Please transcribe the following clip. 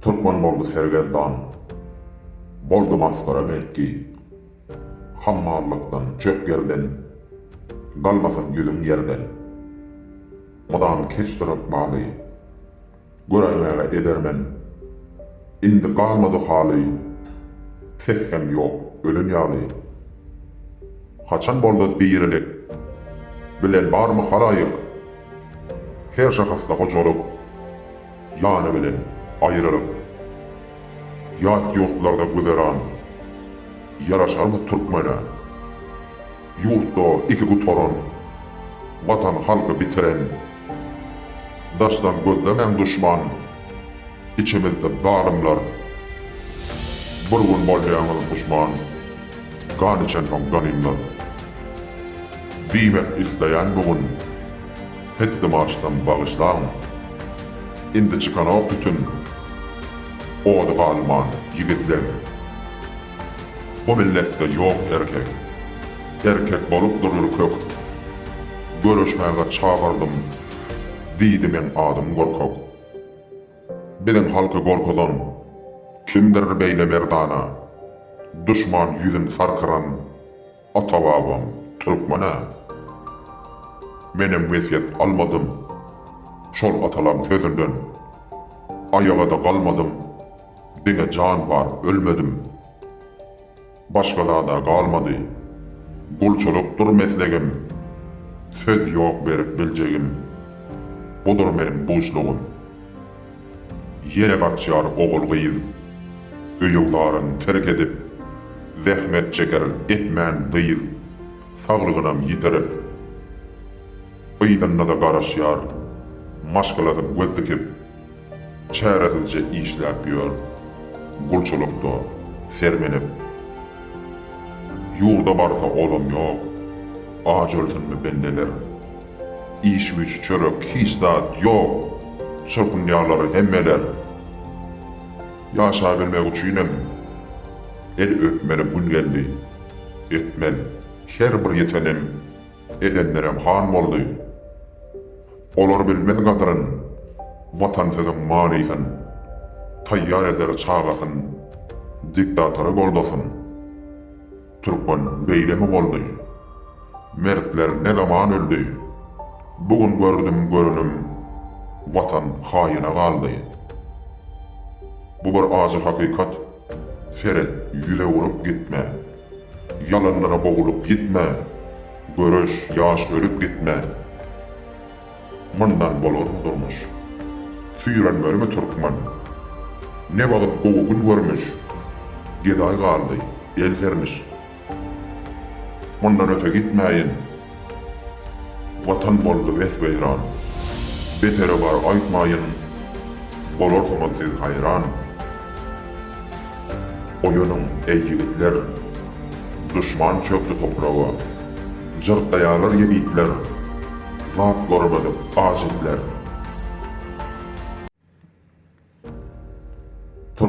Türkmen boldy sergezdan, boldy maskara metki, hammallıkdan, çökgerden, galmasın yüzüm yerden. Mudam keçtirip bağlı, göreymege edermen, indi kalmadı halı, seskem yok, ölüm yalı. Haçan boldy birilik, bilen bar mı halayık, her şahasta hoçolup, yani bilen ayrılık. Yat yurtlarda güzeran, yaraşar mı Türkmene? Yurtda iki gutoron, vatan halkı bitiren, daştan gözlemen düşman, içimizde zalimler. Bir gün bolýanyz düşman, gan içen hem ganimler. Diýmek isleýän bugün, hetdi maçdan bağışlan, indi çıkan o bütün, oğdu galman yigitler. Bu millette yok erkek, erkek bolup durur kök. Görüşmeye çağırdım, diýdi men adım gorkak. Bilen halkı gorkudan, kimdir beýle merdana, düşman yüzün sarkıran, atababam Türkmene. Menem vesiyet almadım, şol atalam sözünden, ayağa da kalmadım, dine can var ölmedim. Başkalar da kalmadı, gulçolup dur meslegim, söz yok berip biljegim, budur menin buçluğum. Yere kaçyar oğul kıyız, öýüňlaryny terk edip, zähmet çeker etmän dyýyz, saglyginam ýiterip. Öýdänne da garaşýar, maşgalasyp göz dikip, çäresizce işläp ýör, gulçulukda sermenip. Yurda barsa olum yok, ağaç ölsünmi bendeler. İş güç çörek hiç zat yok, çırpın ýarlary hemmeler. Yaşa bilmek üçinem, el öpmeli gün geldi, etmel her bir yetenem, edenlerem han boldy. Olar bilmez gadryn, vatan sözün manysyn, taýýar eder çağasyn, diktatory boldasyn. Türkmen beýlemi boldy, mertler ne zaman öldü, bugün gördüm görünüm, vatan haýyna galdy. Bu bir acı hakikat, Ferit yüle vurup gitme, yalanlara boğulup gitme, görüş yaş ölüp gitme. Mundan bolur mu durmuş, süýrenmeli mi Türkmen? Ne bagyp gowy gün görmüş, geday galdy, el vermiş. Mundan öte gitmeyin, vatan boldy vesbeyran, beteri var aýtmaýyn, bolursunuz siz hayran. Oyunun ey yigitler, düşman çöktü toprağa, jırtlaýarlar yigitler, zat görmedik aşitler.